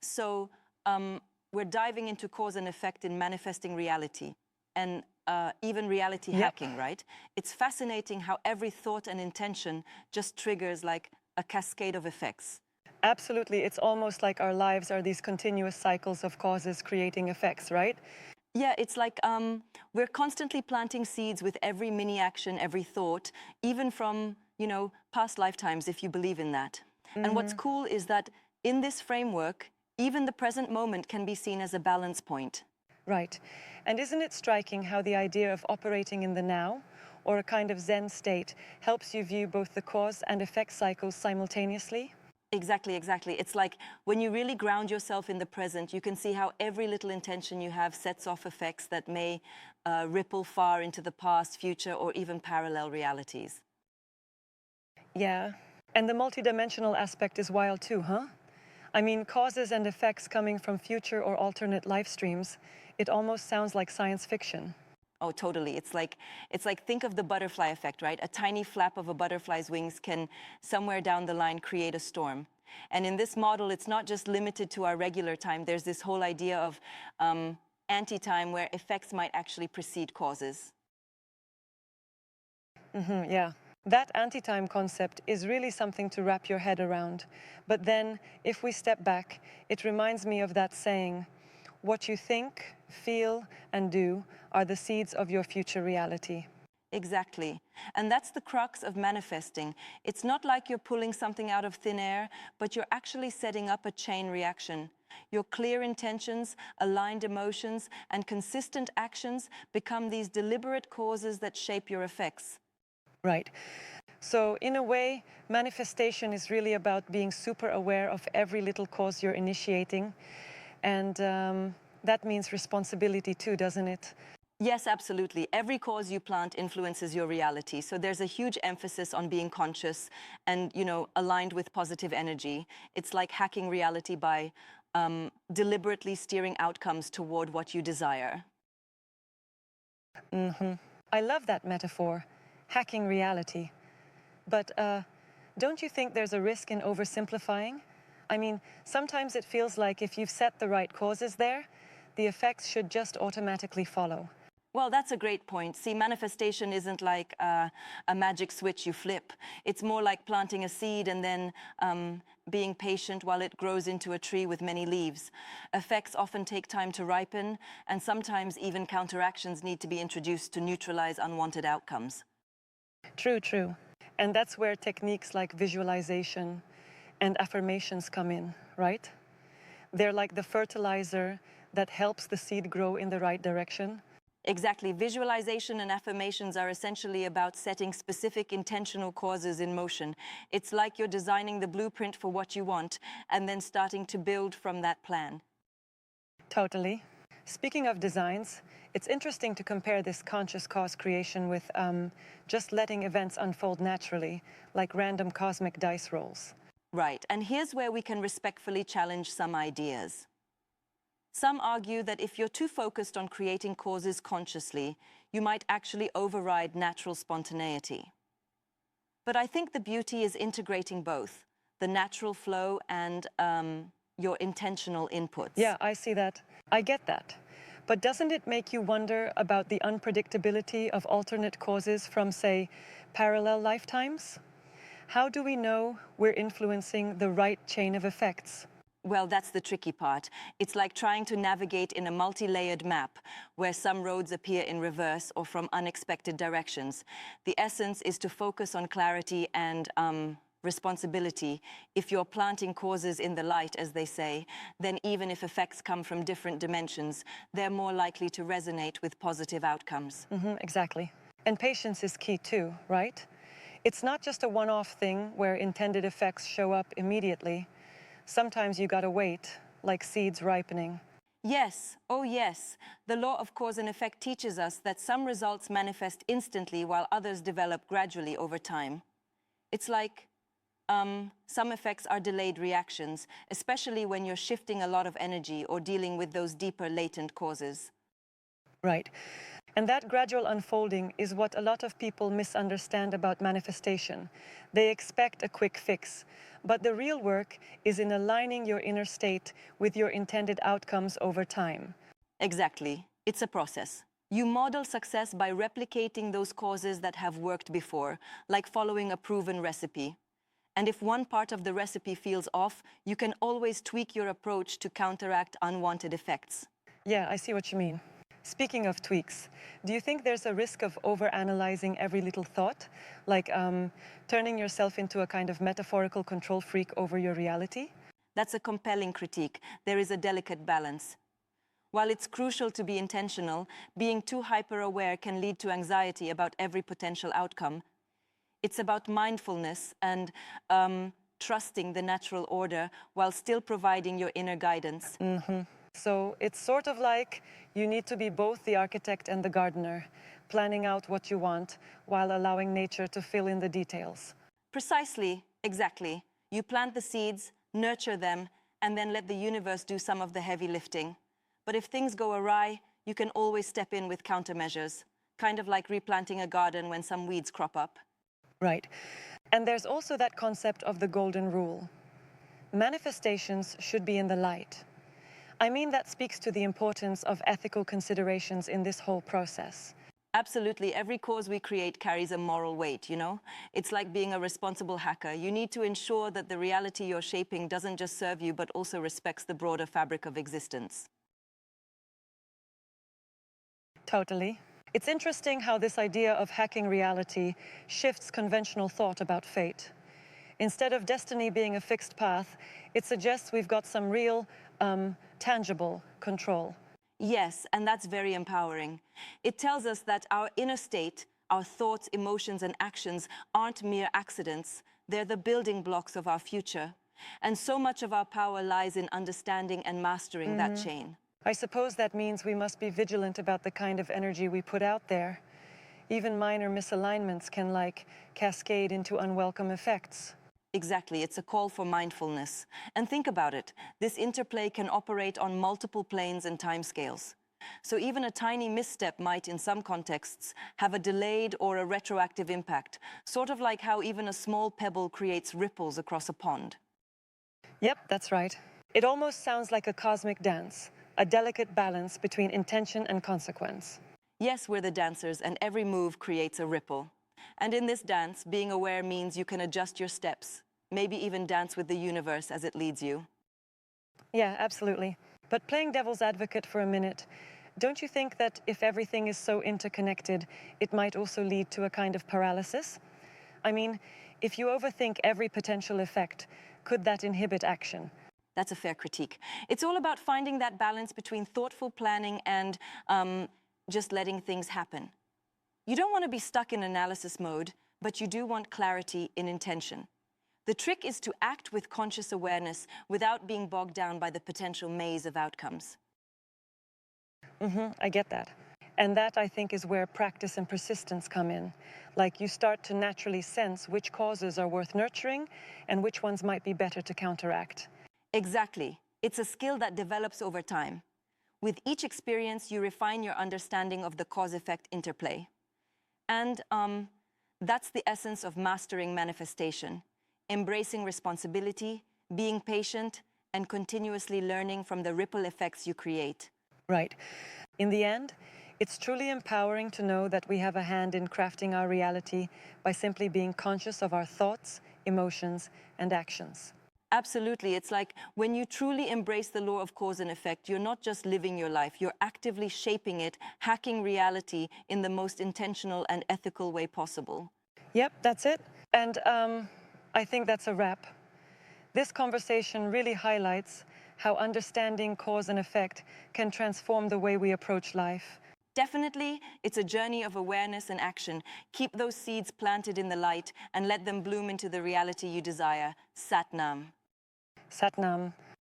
So we're diving into cause and effect in manifesting reality and even reality hacking, right? It's fascinating how every thought and intention just triggers like a cascade of effects. Absolutely. It's almost like our lives are these continuous cycles of causes creating effects, right? Yeah, it's like we're constantly planting seeds with every mini action, every thought, even from, past lifetimes, if you believe in that. And what's cool is that in this framework, even the present moment can be seen as a balance point. Right. And isn't it striking how the idea of operating in the now, or a kind of Zen state, helps you view both the cause and effect cycles simultaneously? Exactly, exactly. It's like when you really ground yourself in the present, you can see how every little intention you have sets off effects that may ripple far into the past, future, or even parallel realities. Yeah. And the multidimensional aspect is wild too, huh? I mean, causes and effects coming from future or alternate life streams, it almost sounds like science fiction. Oh, totally. It's like think of the butterfly effect, right? A tiny flap of a butterfly's wings can somewhere down the line create a storm. And in this model, it's not just limited to our regular time. There's this whole idea of anti-time where effects might actually precede causes. Yeah. That anti-time concept is really something to wrap your head around. But then, if we step back, it reminds me of that saying, what you think, feel, and do are the seeds of your future reality. Exactly. And that's the crux of manifesting. It's not like you're pulling something out of thin air, but you're actually setting up a chain reaction. Your clear intentions, aligned emotions, and consistent actions become these deliberate causes that shape your effects. Right. So, in a way, manifestation is really about being super aware of every little cause you're initiating. And that means responsibility too, doesn't it? Yes, absolutely. Every cause you plant influences your reality. So there's a huge emphasis on being conscious and, aligned with positive energy. It's like hacking reality by deliberately steering outcomes toward what you desire. I love that metaphor, hacking reality. But don't you think there's a risk in oversimplifying? I mean, sometimes it feels like if you've set the right causes there, the effects should just automatically follow. Well, that's a great point. See, manifestation isn't like a magic switch you flip. It's more like planting a seed and then being patient while it grows into a tree with many leaves. Effects often take time to ripen, and sometimes even counteractions need to be introduced to neutralize unwanted outcomes. True, true. And that's where techniques like visualization and affirmations come in, right? They're like the fertilizer that helps the seed grow in the right direction. Exactly. Visualization and affirmations are essentially about setting specific intentional causes in motion. It's like you're designing the blueprint for what you want and then starting to build from that plan. Totally. Speaking of designs, it's interesting to compare this conscious cause creation with just letting events unfold naturally, like random cosmic dice rolls. Right. And here's where we can respectfully challenge some ideas. Some argue that if you're too focused on creating causes consciously, you might actually override natural spontaneity. But I think the beauty is integrating both, the natural flow and your intentional inputs. Yeah, I see that. I get that. But doesn't it make you wonder about the unpredictability of alternate causes from, say, parallel lifetimes? How do we know we're influencing the right chain of effects? Well, that's the tricky part. It's like trying to navigate in a multi-layered map where some roads appear in reverse or from unexpected directions. The essence is to focus on clarity and responsibility. If you're planting causes in the light, as they say, then even if effects come from different dimensions, they're more likely to resonate with positive outcomes. Exactly. And patience is key too, right? It's not just a one-off thing where intended effects show up immediately. Sometimes you gotta wait, like seeds ripening. Yes, oh yes. The law of cause and effect teaches us that some results manifest instantly while others develop gradually over time. It's like some effects are delayed reactions, especially when you're shifting a lot of energy or dealing with those deeper latent causes. Right. And that gradual unfolding is what a lot of people misunderstand about manifestation. They expect a quick fix, but the real work is in aligning your inner state with your intended outcomes over time. Exactly. It's a process. You model success by replicating those causes that have worked before, like following a proven recipe. And if one part of the recipe feels off, you can always tweak your approach to counteract unwanted effects. Yeah, I see what you mean. Speaking of tweaks, do you think there's a risk of overanalyzing every little thought? Like turning yourself into a kind of metaphorical control freak over your reality? That's a compelling critique. There is a delicate balance. While it's crucial to be intentional, being too hyper-aware can lead to anxiety about every potential outcome. It's about mindfulness and trusting the natural order while still providing your inner guidance. So it's sort of like you need to be both the architect and the gardener, planning out what you want while allowing nature to fill in the details. Precisely, exactly. You plant the seeds, nurture them, and then let the universe do some of the heavy lifting. But if things go awry, you can always step in with countermeasures, kind of like replanting a garden when some weeds crop up. Right. And there's also that concept of the golden rule. Manifestations should be in the light. I mean, that speaks to the importance of ethical considerations in this whole process. Absolutely. Every cause we create carries a moral weight, you know? It's like being a responsible hacker. You need to ensure that the reality you're shaping doesn't just serve you, but also respects the broader fabric of existence. Totally. It's interesting how this idea of hacking reality shifts conventional thought about fate. Instead of destiny being a fixed path, it suggests we've got some real, tangible control. Yes, and that's very empowering. It tells us that our inner state, our thoughts, emotions, and actions aren't mere accidents. They're the building blocks of our future. And so much of our power lies in understanding and mastering that chain. I suppose that means we must be vigilant about the kind of energy we put out there. Even minor misalignments can, like, cascade into unwelcome effects. Exactly, it's a call for mindfulness. And think about it, this interplay can operate on multiple planes and timescales. So even a tiny misstep might, in some contexts, have a delayed or a retroactive impact, sort of like how even a small pebble creates ripples across a pond. Yep, that's right. It almost sounds like a cosmic dance, a delicate balance between intention and consequence. Yes, we're the dancers, and every move creates a ripple. And in this dance, being aware means you can adjust your steps, maybe even dance with the universe as it leads you. Yeah, absolutely. But playing devil's advocate for a minute, don't you think that if everything is so interconnected, it might also lead to a kind of paralysis? I mean, if you overthink every potential effect, could that inhibit action? That's a fair critique. It's all about finding that balance between thoughtful planning and just letting things happen. You don't want to be stuck in analysis mode, but you do want clarity in intention. The trick is to act with conscious awareness without being bogged down by the potential maze of outcomes. I get that. And that, I think, is where practice and persistence come in. Like, you start to naturally sense which causes are worth nurturing and which ones might be better to counteract. Exactly. It's a skill that develops over time. With each experience, you refine your understanding of the cause-effect interplay. And that's the essence of mastering manifestation. Embracing responsibility, being patient, and continuously learning from the ripple effects you create. Right. In the end, it's truly empowering to know that we have a hand in crafting our reality by simply being conscious of our thoughts, emotions, and actions. Absolutely. It's like when you truly embrace the law of cause and effect, you're not just living your life, you're actively shaping it, hacking reality in the most intentional and ethical way possible. Yep, that's it. And I think that's a wrap. This conversation really highlights how understanding cause and effect can transform the way we approach life. Definitely, it's a journey of awareness and action. Keep those seeds planted in the light and let them bloom into the reality you desire. Sat Nam. Sat Nam.